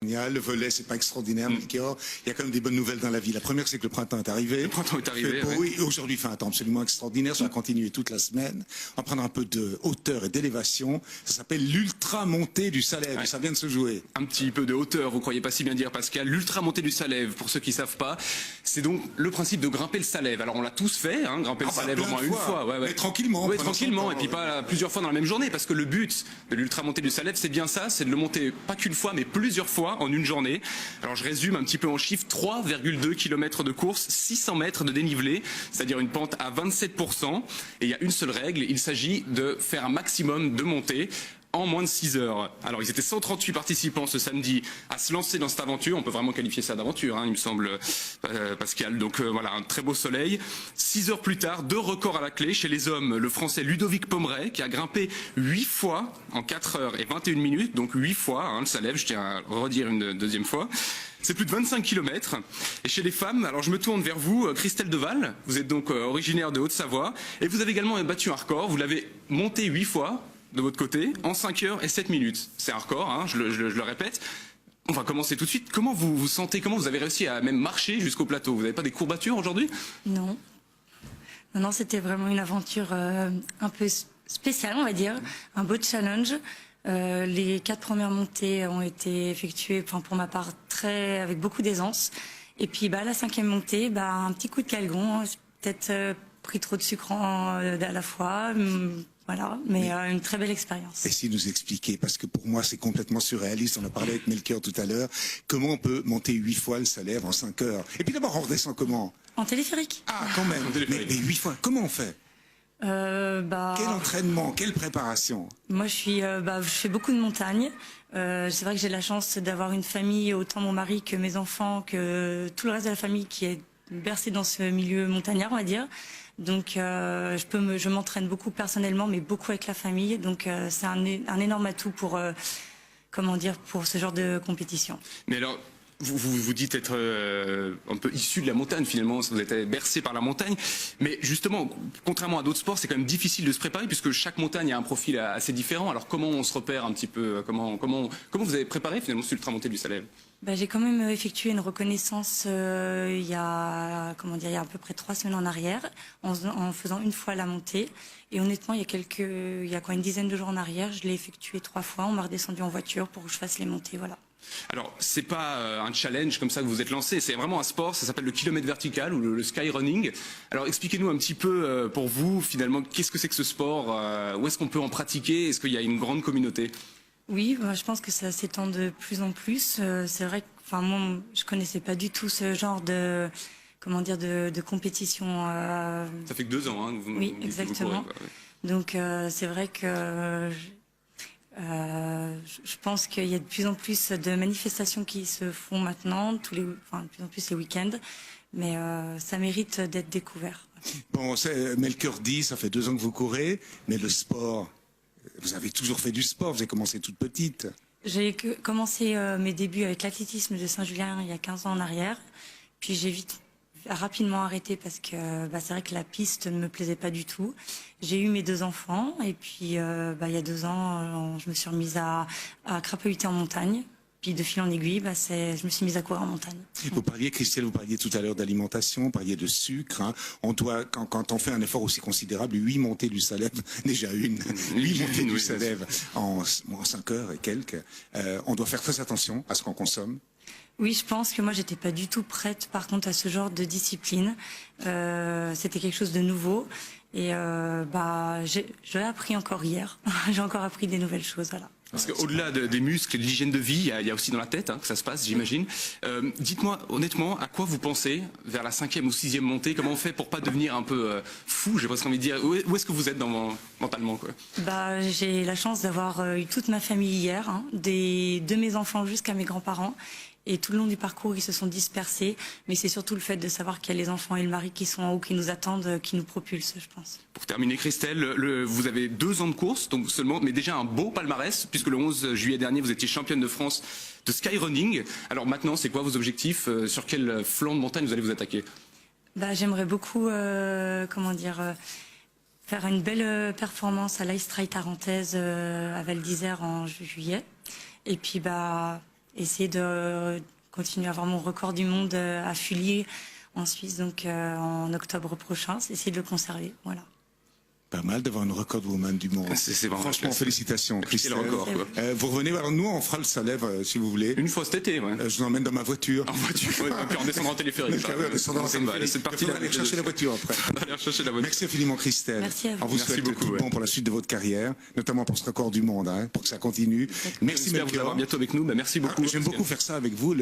Le volet, c'est pas extraordinaire, Melchior. Il y a quand même des bonnes nouvelles dans la vie. La première, c'est que le printemps est arrivé. Le printemps est arrivé, oui. Aujourd'hui, il fait un temps absolument extraordinaire. Ça va continuer toute la semaine. On va prendre un peu de hauteur et d'élévation. Ça s'appelle l'ultra-montée du Salève. Ça vient de se jouer. Un petit peu de hauteur, vous croyez pas si bien dire, Pascal. L'ultra-montée du Salève, pour ceux qui savent pas, c'est donc le principe de grimper le Salève. Alors, on l'a tous fait, hein, grimper le Salève au moins une fois. Mais tranquillement. Oui, tranquillement. Et puis pas plusieurs fois dans la même journée. Parce que le but de l'ultra-montée du Salève, c'est bien ça. C'est de le monter pas qu'une fois, mais plusieurs fois en une journée. Alors je résume un petit peu en chiffres, 3,2 km de course, 600 mètres de dénivelé, c'est-à-dire une pente à 27%. Et il y a une seule règle, il s'agit de faire un maximum de montées en moins de 6 heures. Alors ils étaient 138 participants ce samedi à se lancer dans cette aventure. On peut vraiment qualifier ça d'aventure, hein, il me semble, Pascal. Donc voilà, un très beau soleil. 6 heures plus tard, 2 records à la clé. Chez les hommes, le français Ludovic Pomeray qui a grimpé 8 fois en 4 heures et 21 minutes. Donc 8 fois, hein, ça lève, je tiens à redire une deuxième fois. C'est plus de 25 km. Et chez les femmes, alors je me tourne vers vous, Christelle Deval. Vous êtes donc originaire de Haute-Savoie. Et vous avez également battu un record. Vous l'avez monté 8 fois de votre côté, en 5 heures et 7 minutes. C'est un record, hein, je le répète. On va commencer tout de suite. Comment vous vous sentez? Comment vous avez réussi à même marcher jusqu'au plateau? Vous n'avez pas des courbatures aujourd'hui? Non. Non, c'était vraiment une aventure un peu spéciale, on va dire. Un beau challenge. Les 4 premières montées ont été effectuées, enfin, pour ma part, avec beaucoup d'aisance. Et puis la 5e montée, un petit coup de calgon. Peut-être pris trop de sucre à la fois. Voilà, mais une très belle expérience. Et si nous expliquer, parce que pour moi c'est complètement surréaliste, on a parlé avec Melchior tout à l'heure, comment on peut monter 8 fois le Salève en 5 heures? Et puis d'abord on redescend comment? En téléphérique. Ah quand même, mais 8 fois, comment on fait? Quel entraînement, quelle préparation? Moi je fais beaucoup de montagne. C'est vrai que j'ai la chance d'avoir une famille, autant mon mari que mes enfants, que tout le reste de la famille qui est bercé dans ce milieu montagnard, on va dire. Donc je m'entraîne beaucoup personnellement, mais beaucoup avec la famille. Donc c'est un énorme atout pour pour ce genre de compétition. Mais alors, vous dites être un peu issu de la montagne finalement, vous êtes bercé par la montagne. Mais justement, contrairement à d'autres sports, c'est quand même difficile de se préparer puisque chaque montagne a un profil assez différent. Alors comment on se repère un petit peu? Comment vous avez préparé finalement cette ultramontée du Salève? J'ai quand même effectué une reconnaissance il y a à peu près 3 semaines en arrière, en faisant une fois la montée. Et honnêtement, il y a une dizaine de jours en arrière, je l'ai effectué 3 fois. On m'a redescendu en voiture pour que je fasse les montées, voilà. Alors, c'est pas un challenge comme ça que vous êtes lancé, c'est vraiment un sport, ça s'appelle le kilomètre vertical ou le skyrunning. Alors, expliquez-nous un petit peu pour vous, finalement, qu'est-ce que c'est que ce sport? Où est-ce qu'on peut en pratiquer? Est-ce qu'il y a une grande communauté? Oui, je pense que ça s'étend de plus en plus. C'est vrai que, moi, je connaissais pas du tout ce genre de compétition. Ça fait que 2 ans, hein, que vous. Oui, exactement. Vous courez, Donc, c'est vrai que je pense qu'il y a de plus en plus de manifestations qui se font maintenant, de plus en plus les week-ends. Mais ça mérite d'être découvert. Bon, Melchior dit, ça fait 2 ans que vous courez, mais le sport. Vous avez toujours fait du sport, vous avez commencé toute petite. J'ai commencé mes débuts avec l'athlétisme de Saint-Julien il y a 15 ans en arrière. Puis j'ai rapidement arrêté parce que c'est vrai que la piste ne me plaisait pas du tout. J'ai eu mes 2 enfants et puis il y a 2 ans, je me suis remise à crapahuter en montagne. Puis de fil en aiguille, je me suis mise à courir en montagne. Vous parliez, Christelle, vous parliez tout à l'heure d'alimentation, vous parliez de sucre. Hein. On doit, quand on fait un effort aussi considérable, 8 montées du Salève, déjà 8 montées du Salève en 5 heures et quelques, on doit faire très attention à ce qu'on consomme. Oui, je pense que moi, j'étais pas du tout prête, par contre, à ce genre de discipline. C'était quelque chose de nouveau. Et j'ai appris encore hier. J'ai encore appris des nouvelles choses, voilà. Parce qu'au-delà des muscles et de l'hygiène de vie, il y a aussi dans la tête que ça se passe, j'imagine. Dites-moi honnêtement, à quoi vous pensez vers la 5e ou 6e montée? Comment on fait pour pas devenir un peu fou? J'ai presque envie de dire. Où est-ce que vous êtes mentalement, quoi? J'ai la chance d'avoir eu toute ma famille hier, de mes enfants jusqu'à mes grands-parents. Et tout le long du parcours, ils se sont dispersés. Mais c'est surtout le fait de savoir qu'il y a les enfants et le mari qui sont en haut, qui nous attendent, qui nous propulsent, je pense. Pour terminer, Christelle, vous avez 2 ans de course, donc seulement, mais déjà un beau palmarès, puisque le 11 juillet dernier, vous étiez championne de France de skyrunning. Alors maintenant, c'est quoi vos objectifs? Sur quel flanc de montagne vous allez vous attaquer? J'aimerais beaucoup, faire une belle performance à l'Ice Trail Tarentaise à Val d'Isère en juillet. Et puis, essayer de continuer à avoir mon record du monde à Fullier en Suisse, donc en octobre prochain, c'est essayer de le conserver. Voilà. Pas mal d'avoir une record woman du monde. C'est vraiment franchement, félicitations, Christelle. Le record, quoi. Vous revenez, alors nous on fera le Salève si vous voulez. Une fois cet été, ouais. Je vous emmène dans ma voiture. En voiture, ouais, et puis en descendant en téléphérique. C'est parti. On va aller chercher la voiture après. On va aller chercher la voiture. Merci infiniment, Christelle. Merci à vous. On vous souhaite tout bon pour la suite de votre carrière, notamment pour ce record du monde, pour que ça continue. Merci, Melchior. Vous avoir bientôt avec nous. Merci beaucoup. J'aime beaucoup faire ça avec vous.